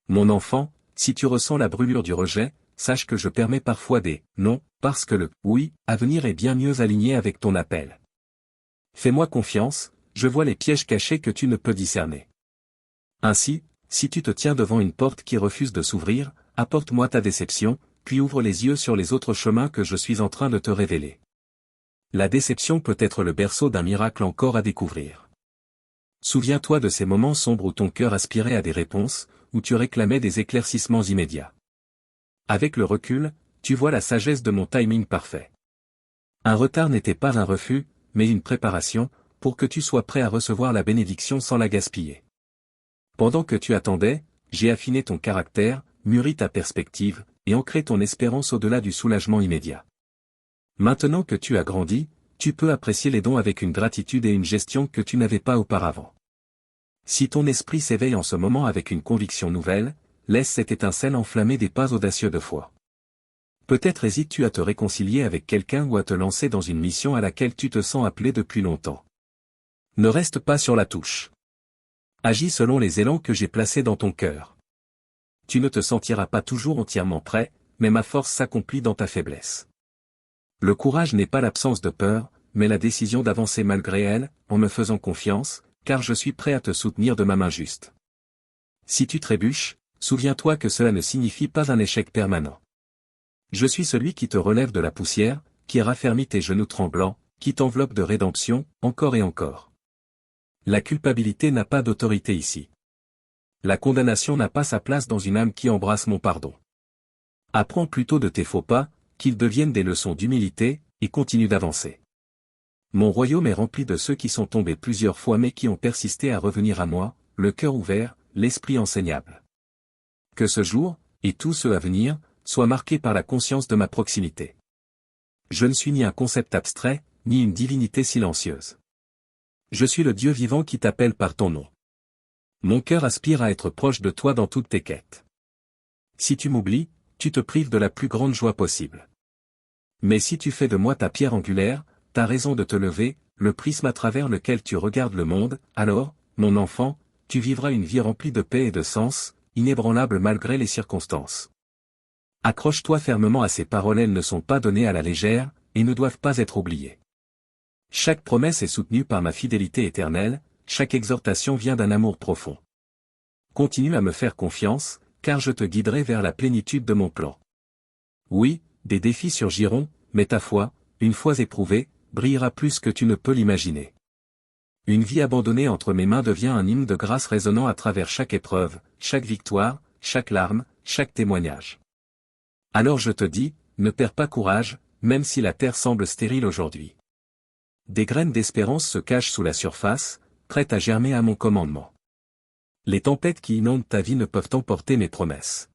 Mon enfant, si tu ressens la brûlure du rejet, sache que je permets parfois des « non » parce que le « oui » à venir est bien mieux aligné avec ton appel. Fais-moi confiance, je vois les pièges cachés que tu ne peux discerner. Ainsi, si tu te tiens devant une porte qui refuse de s'ouvrir, apporte-moi ta déception, puis ouvre les yeux sur les autres chemins que je suis en train de te révéler. La déception peut être le berceau d'un miracle encore à découvrir. Souviens-toi de ces moments sombres où ton cœur aspirait à des réponses, où tu réclamais des éclaircissements immédiats. Avec le recul, tu vois la sagesse de mon timing parfait. Un retard n'était pas un refus, mais une préparation, pour que tu sois prêt à recevoir la bénédiction sans la gaspiller. Pendant que tu attendais, j'ai affiné ton caractère, mûri ta perspective, et ancré ton espérance au-delà du soulagement immédiat. Maintenant que tu as grandi, tu peux apprécier les dons avec une gratitude et une gestion que tu n'avais pas auparavant. Si ton esprit s'éveille en ce moment avec une conviction nouvelle, laisse cette étincelle enflammer des pas audacieux de foi. Peut-être hésites-tu à te réconcilier avec quelqu'un ou à te lancer dans une mission à laquelle tu te sens appelé depuis longtemps. Ne reste pas sur la touche. Agis selon les élans que j'ai placés dans ton cœur. Tu ne te sentiras pas toujours entièrement prêt, mais ma force s'accomplit dans ta faiblesse. Le courage n'est pas l'absence de peur, mais la décision d'avancer malgré elle, en me faisant confiance, car je suis prêt à te soutenir de ma main juste. Si tu trébuches, souviens-toi que cela ne signifie pas un échec permanent. Je suis celui qui te relève de la poussière, qui raffermit tes genoux tremblants, qui t'enveloppe de rédemption, encore et encore. La culpabilité n'a pas d'autorité ici. La condamnation n'a pas sa place dans une âme qui embrasse mon pardon. Apprends plutôt de tes faux pas, qu'ils deviennent des leçons d'humilité, et continue d'avancer. Mon royaume est rempli de ceux qui sont tombés plusieurs fois mais qui ont persisté à revenir à moi, le cœur ouvert, l'esprit enseignable. Que ce jour, et tous ceux à venir, soient marqués par la conscience de ma proximité. Je ne suis ni un concept abstrait, ni une divinité silencieuse. Je suis le Dieu vivant qui t'appelle par ton nom. Mon cœur aspire à être proche de toi dans toutes tes quêtes. Si tu m'oublies, tu te prives de la plus grande joie possible. Mais si tu fais de moi ta pierre angulaire, ta raison de te lever, le prisme à travers lequel tu regardes le monde, alors, mon enfant, tu vivras une vie remplie de paix et de sens, inébranlable malgré les circonstances. Accroche-toi fermement à ces paroles, elles ne sont pas données à la légère, et ne doivent pas être oubliées. Chaque promesse est soutenue par ma fidélité éternelle, chaque exhortation vient d'un amour profond. Continue à me faire confiance, car je te guiderai vers la plénitude de mon plan. Oui, des défis surgiront, mais ta foi, une fois éprouvée, brillera plus que tu ne peux l'imaginer. Une vie abandonnée entre mes mains devient un hymne de grâce résonnant à travers chaque épreuve, chaque victoire, chaque larme, chaque témoignage. Alors je te dis, ne perds pas courage, même si la terre semble stérile aujourd'hui. Des graines d'espérance se cachent sous la surface, prêtes à germer à mon commandement. Les tempêtes qui inondent ta vie ne peuvent emporter mes promesses.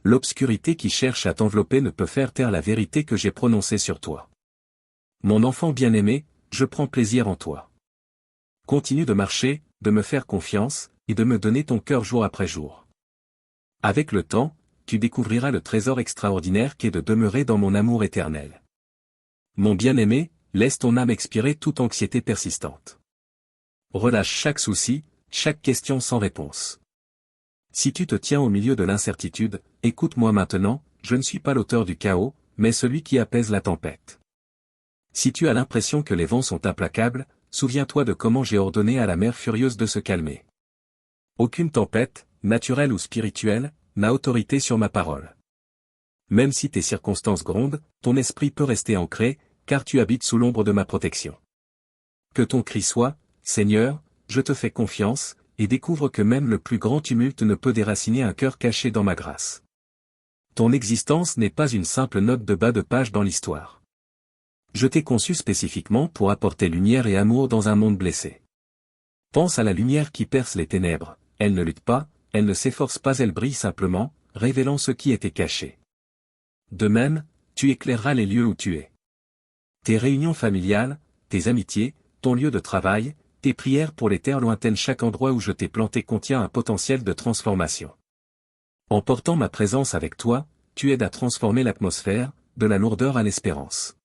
L'obscurité qui cherche à t'envelopper ne peut faire taire la vérité que j'ai prononcée sur toi. Mon enfant bien-aimé, je prends plaisir en toi. Continue de marcher, de me faire confiance, et de me donner ton cœur jour après jour. Avec le temps, tu découvriras le trésor extraordinaire qu'est de demeurer dans mon amour éternel. Mon bien-aimé, laisse ton âme expirer toute anxiété persistante. Relâche chaque souci, chaque question sans réponse. Si tu te tiens au milieu de l'incertitude, écoute-moi maintenant, je ne suis pas l'auteur du chaos, mais celui qui apaise la tempête. Si tu as l'impression que les vents sont implacables, souviens-toi de comment j'ai ordonné à la mer furieuse de se calmer. Aucune tempête, naturelle ou spirituelle, n'a autorité sur ma parole. Même si tes circonstances grondent, ton esprit peut rester ancré, car tu habites sous l'ombre de ma protection. Que ton cri soit, Seigneur, je te fais confiance, et découvre que même le plus grand tumulte ne peut déraciner un cœur caché dans ma grâce. Ton existence n'est pas une simple note de bas de page dans l'histoire. Je t'ai conçu spécifiquement pour apporter lumière et amour dans un monde blessé. Pense à la lumière qui perce les ténèbres, elle ne lutte pas, elle ne s'efforce pas, elle brille simplement, révélant ce qui était caché. De même, tu éclaireras les lieux où tu es. Tes réunions familiales, tes amitiés, ton lieu de travail, tes prières pour les terres lointaines, chaque endroit où je t'ai planté contient un potentiel de transformation. En portant ma présence avec toi, tu aides à transformer l'atmosphère, de la lourdeur à l'espérance.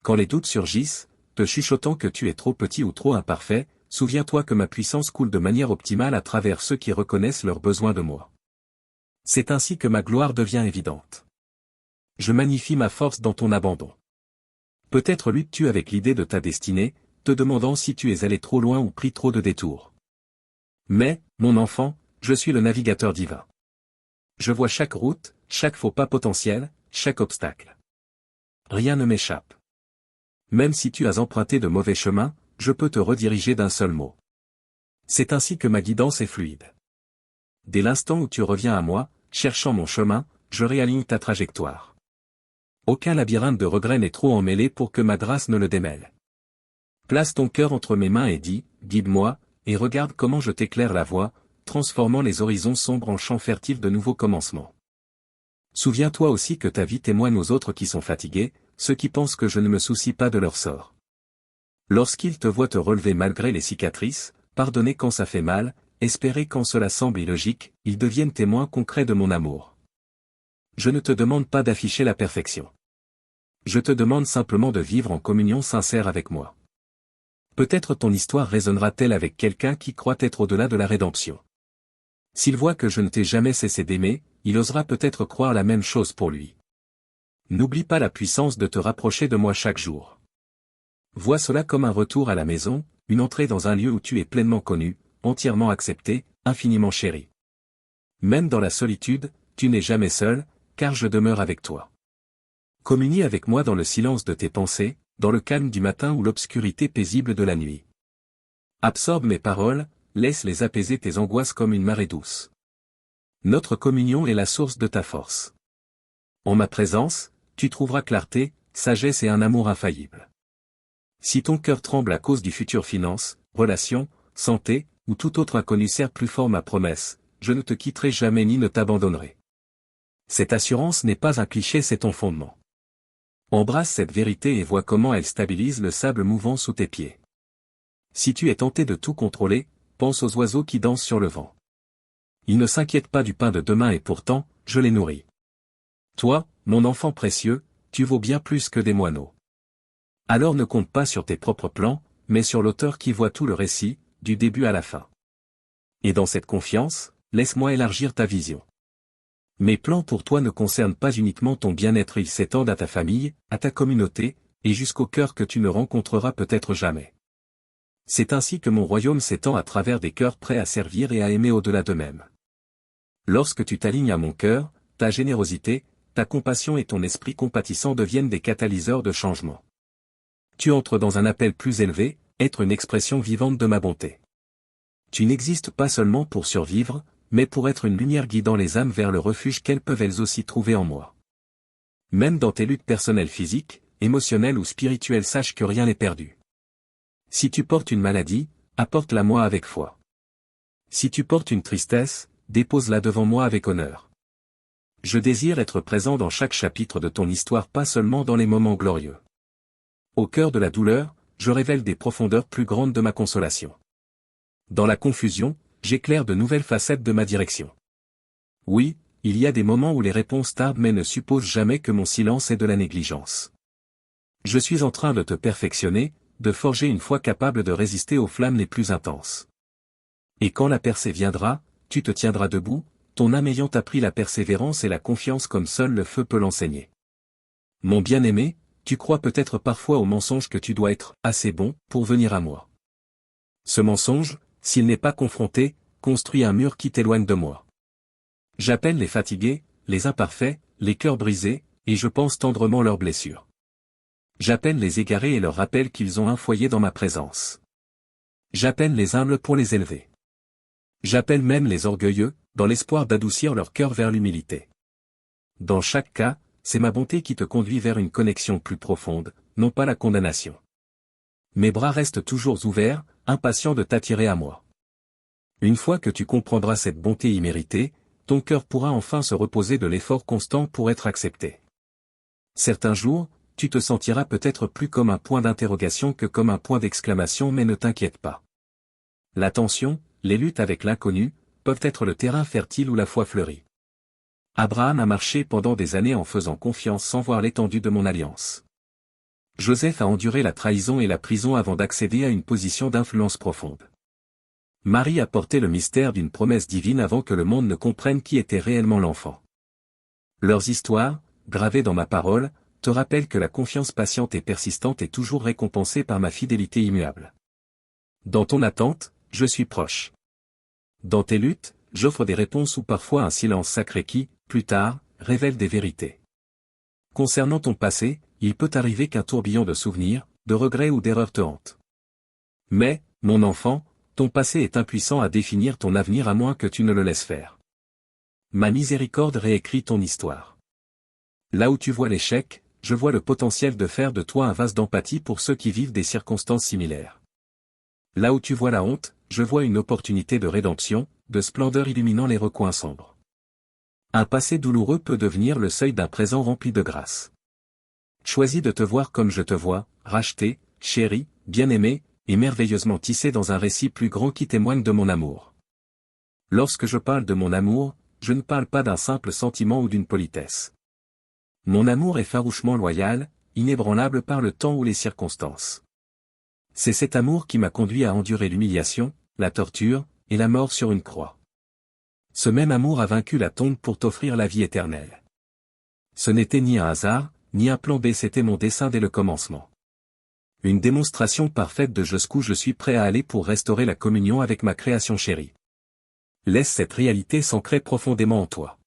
Quand les doutes surgissent, te chuchotant que tu es trop petit ou trop imparfait, souviens-toi que ma puissance coule de manière optimale à travers ceux qui reconnaissent leurs besoins de moi. C'est ainsi que ma gloire devient évidente. Je magnifie ma force dans ton abandon. Peut-être luttes-tu avec l'idée de ta destinée, te demandant si tu es allé trop loin ou pris trop de détours. Mais, mon enfant, je suis le navigateur divin. Je vois chaque route, chaque faux pas potentiel, chaque obstacle. Rien ne m'échappe. Même si tu as emprunté de mauvais chemins, je peux te rediriger d'un seul mot. C'est ainsi que ma guidance est fluide. Dès l'instant où tu reviens à moi, cherchant mon chemin, je réaligne ta trajectoire. Aucun labyrinthe de regrets n'est trop emmêlé pour que ma grâce ne le démêle. Place ton cœur entre mes mains et dis, guide-moi, et regarde comment je t'éclaire la voie, transformant les horizons sombres en champs fertiles de nouveaux commencements. Souviens-toi aussi que ta vie témoigne aux autres qui sont fatigués, ceux qui pensent que je ne me soucie pas de leur sort. Lorsqu'ils te voient te relever malgré les cicatrices, pardonner quand ça fait mal, espérer quand cela semble illogique, ils deviennent témoins concrets de mon amour. Je ne te demande pas d'afficher la perfection. Je te demande simplement de vivre en communion sincère avec moi. Peut-être ton histoire résonnera-t-elle avec quelqu'un qui croit être au-delà de la rédemption. S'il voit que je ne t'ai jamais cessé d'aimer, il osera peut-être croire la même chose pour lui. N'oublie pas la puissance de te rapprocher de moi chaque jour. Vois cela comme un retour à la maison, une entrée dans un lieu où tu es pleinement connu, entièrement accepté, infiniment chéri. Même dans la solitude, tu n'es jamais seul, car je demeure avec toi. Communie avec moi dans le silence de tes pensées, dans le calme du matin ou l'obscurité paisible de la nuit. Absorbe mes paroles, laisse-les apaiser tes angoisses comme une marée douce. Notre communion est la source de ta force. En ma présence, tu trouveras clarté, sagesse et un amour infaillible. Si ton cœur tremble à cause du futur finance, relations, santé, ou tout autre inconnu serre plus fort ma promesse, je ne te quitterai jamais ni ne t'abandonnerai. Cette assurance n'est pas un cliché, c'est ton fondement. Embrasse cette vérité et vois comment elle stabilise le sable mouvant sous tes pieds. Si tu es tenté de tout contrôler, pense aux oiseaux qui dansent sur le vent. Ils ne s'inquiètent pas du pain de demain et pourtant, je les nourris. Toi, mon enfant précieux, tu vaux bien plus que des moineaux. Alors ne compte pas sur tes propres plans, mais sur l'auteur qui voit tout le récit, du début à la fin. Et dans cette confiance, laisse-moi élargir ta vision. Mes plans pour toi ne concernent pas uniquement ton bien-être, ils s'étendent à ta famille, à ta communauté, et jusqu'au cœur que tu ne rencontreras peut-être jamais. C'est ainsi que mon royaume s'étend à travers des cœurs prêts à servir et à aimer au-delà d'eux-mêmes. Lorsque tu t'alignes à mon cœur, ta générosité, ta compassion et ton esprit compatissant deviennent des catalyseurs de changement. Tu entres dans un appel plus élevé, être une expression vivante de ma bonté. Tu n'existes pas seulement pour survivre, mais pour être une lumière guidant les âmes vers le refuge qu'elles peuvent elles aussi trouver en moi. Même dans tes luttes personnelles physiques, émotionnelles ou spirituelles, sache que rien n'est perdu. Si tu portes une maladie, apporte-la moi avec foi. Si tu portes une tristesse, dépose-la devant moi avec honneur. Je désire être présent dans chaque chapitre de ton histoire, pas seulement dans les moments glorieux. Au cœur de la douleur, je révèle des profondeurs plus grandes de ma consolation. Dans la confusion, j'éclaire de nouvelles facettes de ma direction. Oui, il y a des moments où les réponses tardent mais ne suppose jamais que mon silence est de la négligence. Je suis en train de te perfectionner, de forger une foi capable de résister aux flammes les plus intenses. Et quand la percée viendra, tu te tiendras debout, ton âme ayant appris la persévérance et la confiance comme seul le feu peut l'enseigner. Mon bien-aimé, tu crois peut-être parfois au mensonge que tu dois être assez bon pour venir à moi. Ce mensonge, s'il n'est pas confronté, construit un mur qui t'éloigne de moi. J'appelle les fatigués, les imparfaits, les cœurs brisés, et je pense tendrement leurs blessures. J'appelle les égarés et leur rappelle qu'ils ont un foyer dans ma présence. J'appelle les humbles pour les élever. J'appelle même les orgueilleux, dans l'espoir d'adoucir leur cœur vers l'humilité. Dans chaque cas, c'est ma bonté qui te conduit vers une connexion plus profonde, non pas la condamnation. Mes bras restent toujours ouverts, impatients de t'attirer à moi. Une fois que tu comprendras cette bonté imméritée, ton cœur pourra enfin se reposer de l'effort constant pour être accepté. Certains jours, tu te sentiras peut-être plus comme un point d'interrogation que comme un point d'exclamation, mais ne t'inquiète pas. La tension, les luttes avec l'inconnu, peuvent être le terrain fertile où la foi fleurit. Abraham a marché pendant des années en faisant confiance sans voir l'étendue de mon alliance. Joseph a enduré la trahison et la prison avant d'accéder à une position d'influence profonde. Marie apportait le mystère d'une promesse divine avant que le monde ne comprenne qui était réellement l'enfant. Leurs histoires, gravées dans ma parole, te rappellent que la confiance patiente et persistante est toujours récompensée par ma fidélité immuable. Dans ton attente, je suis proche. Dans tes luttes, j'offre des réponses ou parfois un silence sacré qui, plus tard, révèle des vérités. Concernant ton passé, il peut arriver qu'un tourbillon de souvenirs, de regrets ou d'erreurs te hante. Mais, mon enfant, ton passé est impuissant à définir ton avenir à moins que tu ne le laisses faire. Ma miséricorde réécrit ton histoire. Là où tu vois l'échec, je vois le potentiel de faire de toi un vase d'empathie pour ceux qui vivent des circonstances similaires. Là où tu vois la honte, je vois une opportunité de rédemption, de splendeur illuminant les recoins sombres. Un passé douloureux peut devenir le seuil d'un présent rempli de grâce. Choisis de te voir comme je te vois, racheté, chéri, bien-aimé, et merveilleusement tissé dans un récit plus grand qui témoigne de mon amour. Lorsque je parle de mon amour, je ne parle pas d'un simple sentiment ou d'une politesse. Mon amour est farouchement loyal, inébranlable par le temps ou les circonstances. C'est cet amour qui m'a conduit à endurer l'humiliation, la torture, et la mort sur une croix. Ce même amour a vaincu la tombe pour t'offrir la vie éternelle. Ce n'était ni un hasard, ni un plan B, c'était mon dessein dès le commencement. Une démonstration parfaite de jusqu'où je suis prêt à aller pour restaurer la communion avec ma création chérie. Laisse cette réalité s'ancrer profondément en toi.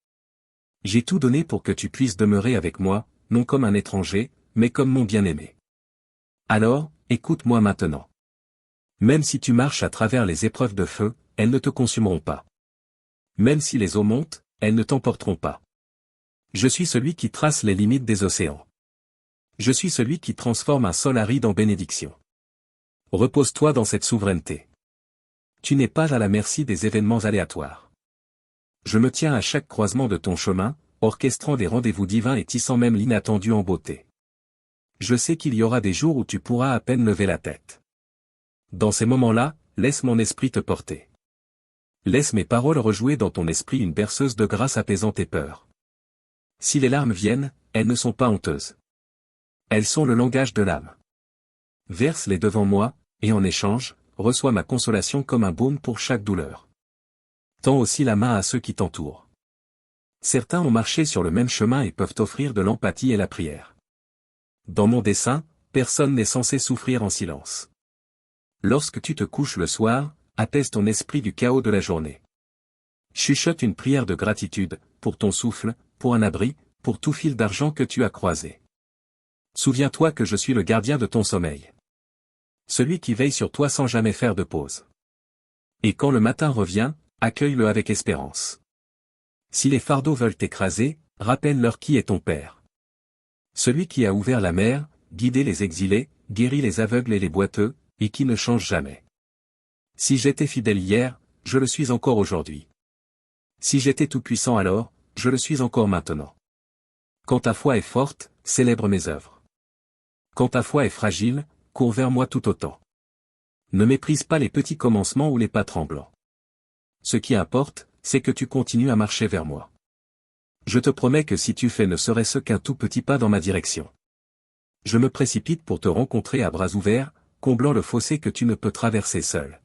J'ai tout donné pour que tu puisses demeurer avec moi, non comme un étranger, mais comme mon bien-aimé. Alors, écoute-moi maintenant. Même si tu marches à travers les épreuves de feu, elles ne te consumeront pas. Même si les eaux montent, elles ne t'emporteront pas. Je suis celui qui trace les limites des océans. Je suis celui qui transforme un sol aride en bénédiction. Repose-toi dans cette souveraineté. Tu n'es pas à la merci des événements aléatoires. Je me tiens à chaque croisement de ton chemin, orchestrant des rendez-vous divins et tissant même l'inattendu en beauté. Je sais qu'il y aura des jours où tu pourras à peine lever la tête. Dans ces moments-là, laisse mon esprit te porter. Laisse mes paroles rejouer dans ton esprit une berceuse de grâce apaisant tes peurs. Si les larmes viennent, elles ne sont pas honteuses. Elles sont le langage de l'âme. Verse-les devant moi, et en échange, reçois ma consolation comme un baume pour chaque douleur. Tends aussi la main à ceux qui t'entourent. Certains ont marché sur le même chemin et peuvent offrir de l'empathie et la prière. Dans mon dessein, personne n'est censé souffrir en silence. Lorsque tu te couches le soir, apaise ton esprit du chaos de la journée. Chuchote une prière de gratitude, pour ton souffle, pour un abri, pour tout fil d'argent que tu as croisé. Souviens-toi que je suis le gardien de ton sommeil. Celui qui veille sur toi sans jamais faire de pause. Et quand le matin revient, accueille-le avec espérance. Si les fardeaux veulent t'écraser, rappelle-leur qui est ton Père. Celui qui a ouvert la mer, guidé les exilés, guéri les aveugles et les boiteux, et qui ne change jamais. Si j'étais fidèle hier, je le suis encore aujourd'hui. Si j'étais tout-puissant alors, je le suis encore maintenant. Quand ta foi est forte, célèbre mes œuvres. Quand ta foi est fragile, cours vers moi tout autant. Ne méprise pas les petits commencements ou les pas tremblants. Ce qui importe, c'est que tu continues à marcher vers moi. Je te promets que si tu fais ne serait-ce qu'un tout petit pas dans ma direction, je me précipite pour te rencontrer à bras ouverts, comblant le fossé que tu ne peux traverser seul.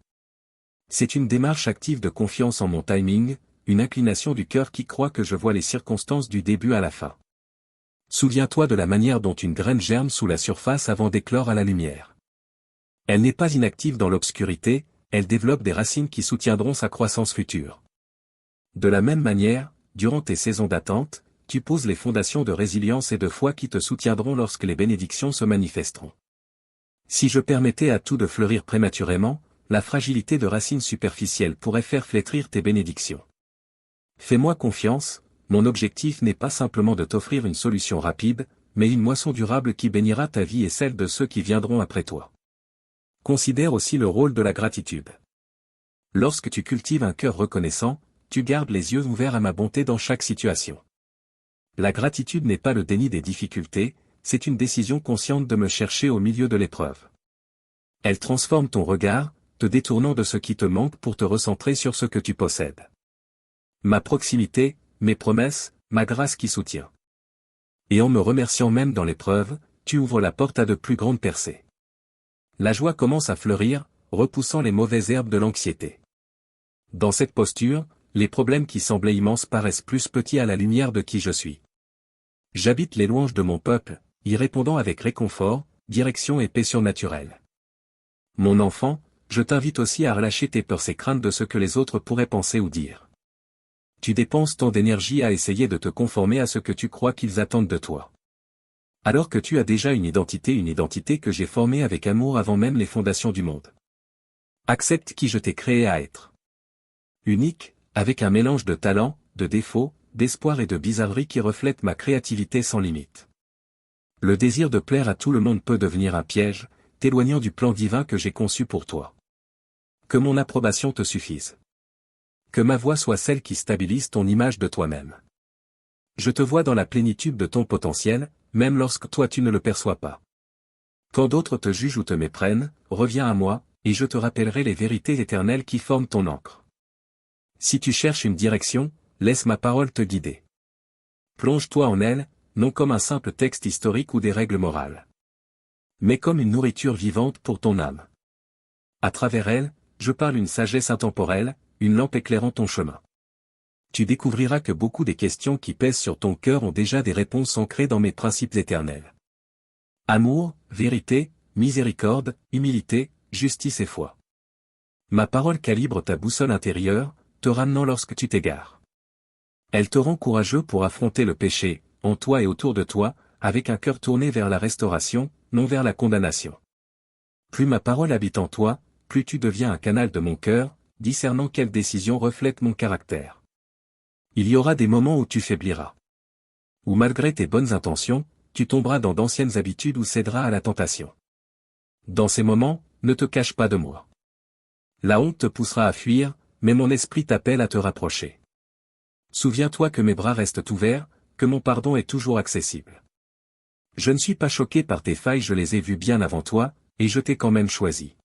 C'est une démarche active de confiance en mon timing, une inclination du cœur qui croit que je vois les circonstances du début à la fin. Souviens-toi de la manière dont une graine germe sous la surface avant d'éclore à la lumière. Elle n'est pas inactive dans l'obscurité, elle développe des racines qui soutiendront sa croissance future. De la même manière, durant tes saisons d'attente, tu poses les fondations de résilience et de foi qui te soutiendront lorsque les bénédictions se manifesteront. Si je permettais à tout de fleurir prématurément, la fragilité de racines superficielles pourrait faire flétrir tes bénédictions. Fais-moi confiance, mon objectif n'est pas simplement de t'offrir une solution rapide, mais une moisson durable qui bénira ta vie et celle de ceux qui viendront après toi. Considère aussi le rôle de la gratitude. Lorsque tu cultives un cœur reconnaissant, tu gardes les yeux ouverts à ma bonté dans chaque situation. La gratitude n'est pas le déni des difficultés, c'est une décision consciente de me chercher au milieu de l'épreuve. Elle transforme ton regard, te détournant de ce qui te manque pour te recentrer sur ce que tu possèdes. Ma proximité, mes promesses, ma grâce qui soutient. Et en me remerciant même dans l'épreuve, tu ouvres la porte à de plus grandes percées. La joie commence à fleurir, repoussant les mauvaises herbes de l'anxiété. Dans cette posture, les problèmes qui semblaient immenses paraissent plus petits à la lumière de qui je suis. J'habite les louanges de mon peuple, y répondant avec réconfort, direction et paix surnaturelle. Mon enfant, je t'invite aussi à relâcher tes peurs et craintes de ce que les autres pourraient penser ou dire. Tu dépenses tant d'énergie à essayer de te conformer à ce que tu crois qu'ils attendent de toi. Alors que tu as déjà une identité que j'ai formée avec amour avant même les fondations du monde. Accepte qui je t'ai créé à être. Unique, avec un mélange de talent, de défauts, d'espoir et de bizarrerie qui reflète ma créativité sans limite. Le désir de plaire à tout le monde peut devenir un piège, t'éloignant du plan divin que j'ai conçu pour toi. Que mon approbation te suffise. Que ma voix soit celle qui stabilise ton image de toi-même. Je te vois dans la plénitude de ton potentiel, même lorsque toi tu ne le perçois pas. Quand d'autres te jugent ou te méprennent, reviens à moi, et je te rappellerai les vérités éternelles qui forment ton encre. Si tu cherches une direction, laisse ma parole te guider. Plonge-toi en elle, non comme un simple texte historique ou des règles morales, mais comme une nourriture vivante pour ton âme. À travers elle, je parle une sagesse intemporelle, une lampe éclairant ton chemin. Tu découvriras que beaucoup des questions qui pèsent sur ton cœur ont déjà des réponses ancrées dans mes principes éternels. Amour, vérité, miséricorde, humilité, justice et foi. Ma parole calibre ta boussole intérieure, te ramenant lorsque tu t'égares. Elle te rend courageux pour affronter le péché, en toi et autour de toi, avec un cœur tourné vers la restauration, non vers la condamnation. Plus ma parole habite en toi, plus tu deviens un canal de mon cœur, discernant quelles décisions reflètent mon caractère. Il y aura des moments où tu faibliras. Où malgré tes bonnes intentions, tu tomberas dans d'anciennes habitudes ou céderas à la tentation. Dans ces moments, ne te cache pas de moi. La honte te poussera à fuir, mais mon esprit t'appelle à te rapprocher. Souviens-toi que mes bras restent ouverts, que mon pardon est toujours accessible. Je ne suis pas choqué par tes failles, je les ai vues bien avant toi, et je t'ai quand même choisi.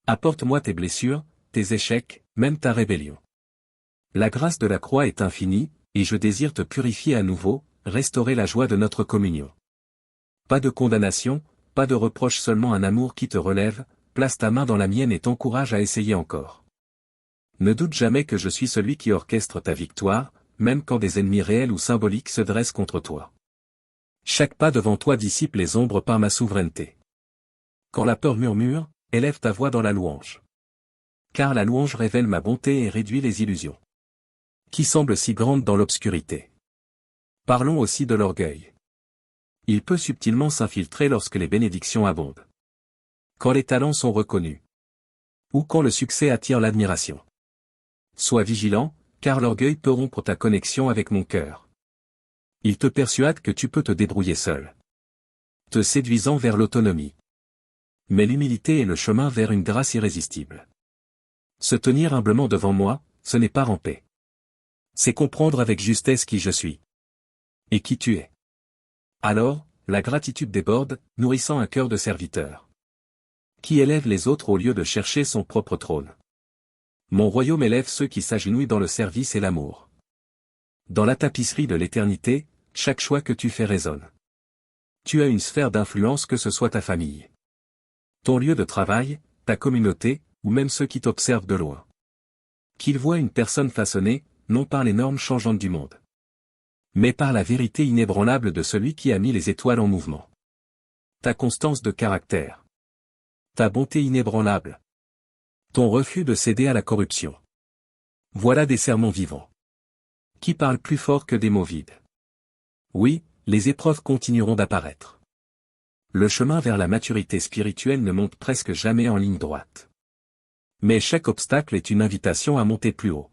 Apporte-moi tes blessures, tes échecs, même ta rébellion. La grâce de la croix est infinie, et je désire te purifier à nouveau, restaurer la joie de notre communion. Pas de condamnation, pas de reproche, seulement un amour qui te relève, place ta main dans la mienne et t'encourage à essayer encore. Ne doute jamais que je suis celui qui orchestre ta victoire, même quand des ennemis réels ou symboliques se dressent contre toi. Chaque pas devant toi dissipe les ombres par ma souveraineté. Quand la peur murmure, élève ta voix dans la louange. Car la louange révèle ma bonté et réduit les illusions qui semblent si grandes dans l'obscurité. Parlons aussi de l'orgueil. Il peut subtilement s'infiltrer lorsque les bénédictions abondent. Quand les talents sont reconnus. Ou quand le succès attire l'admiration. Sois vigilant, car l'orgueil peut rompre ta connexion avec mon cœur. Il te persuade que tu peux te débrouiller seul, te séduisant vers l'autonomie. Mais l'humilité est le chemin vers une grâce irrésistible. Se tenir humblement devant moi, ce n'est pas ramper. C'est comprendre avec justesse qui je suis. Et qui tu es. Alors, la gratitude déborde, nourrissant un cœur de serviteur. Qui élève les autres au lieu de chercher son propre trône. Mon royaume élève ceux qui s'agenouillent dans le service et l'amour. Dans la tapisserie de l'éternité, chaque choix que tu fais résonne. Tu as une sphère d'influence, que ce soit ta famille, ton lieu de travail, ta communauté, ou même ceux qui t'observent de loin. Qu'ils voient une personne façonnée, non par les normes changeantes du monde, mais par la vérité inébranlable de celui qui a mis les étoiles en mouvement. Ta constance de caractère. Ta bonté inébranlable. Ton refus de céder à la corruption. Voilà des sermons vivants, qui parlent plus fort que des mots vides. Oui, les épreuves continueront d'apparaître. Le chemin vers la maturité spirituelle ne monte presque jamais en ligne droite. Mais chaque obstacle est une invitation à monter plus haut.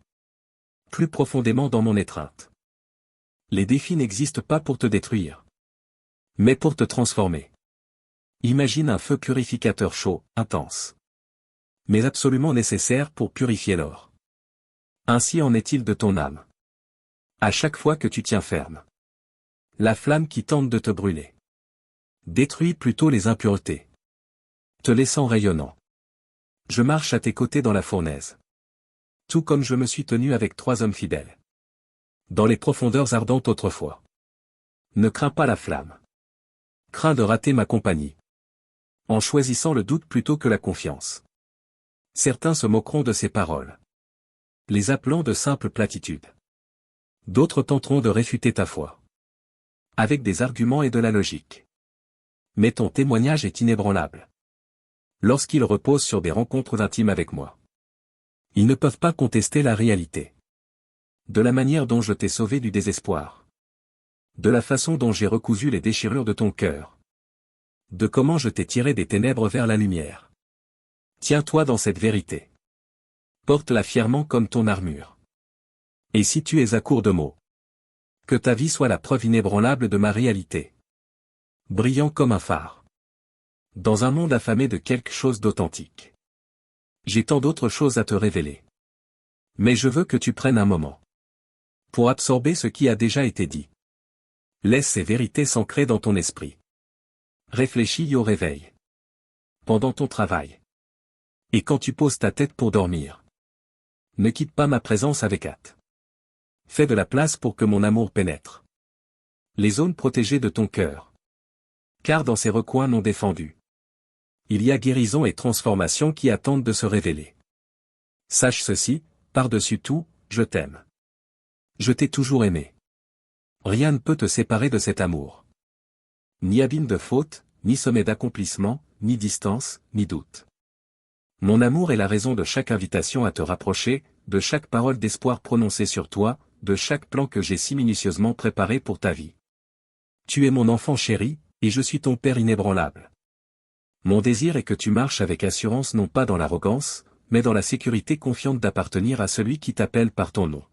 Plus profondément dans mon étreinte. Les défis n'existent pas pour te détruire, mais pour te transformer. Imagine un feu purificateur chaud, intense, mais absolument nécessaire pour purifier l'or. Ainsi en est-il de ton âme. À chaque fois que tu tiens ferme, la flamme qui tente de te brûler détruit plutôt les impuretés, te laissant rayonnant. Je marche à tes côtés dans la fournaise. Tout comme je me suis tenu avec 3 hommes fidèles. Dans les profondeurs ardentes autrefois. Ne crains pas la flamme. Crains de rater ma compagnie. En choisissant le doute plutôt que la confiance. Certains se moqueront de ces paroles. les appelant de simples platitudes. D'autres tenteront de réfuter ta foi. Avec des arguments et de la logique. Mais ton témoignage est inébranlable. Lorsqu'il repose sur des rencontres intimes avec moi. Ils ne peuvent pas contester la réalité. De la manière dont je t'ai sauvé du désespoir. De la façon dont j'ai recousu les déchirures de ton cœur. De comment je t'ai tiré des ténèbres vers la lumière. Tiens-toi dans cette vérité. Porte-la fièrement comme ton armure. Et si tu es à court de mots, que ta vie soit la preuve inébranlable de ma réalité. Brillant comme un phare. Dans un monde affamé de quelque chose d'authentique. J'ai tant d'autres choses à te révéler. Mais je veux que tu prennes un moment. Pour absorber ce qui a déjà été dit. Laisse ces vérités s'ancrer dans ton esprit. Réfléchis au réveil. Pendant ton travail. Et quand tu poses ta tête pour dormir. Ne quitte pas ma présence avec hâte. Fais de la place pour que mon amour pénètre. Les zones protégées de ton cœur. Car dans ces recoins non défendus. Il y a guérison et transformation qui attendent de se révéler. Sache ceci, par-dessus tout, je t'aime. Je t'ai toujours aimé. Rien ne peut te séparer de cet amour. Ni abîme de faute, ni sommet d'accomplissement, ni distance, ni doute. Mon amour est la raison de chaque invitation à te rapprocher, de chaque parole d'espoir prononcée sur toi, de chaque plan que j'ai si minutieusement préparé pour ta vie. Tu es mon enfant chéri, et je suis ton père inébranlable. Mon désir est que tu marches avec assurance non pas dans l'arrogance, mais dans la sécurité confiante d'appartenir à celui qui t'appelle par ton nom.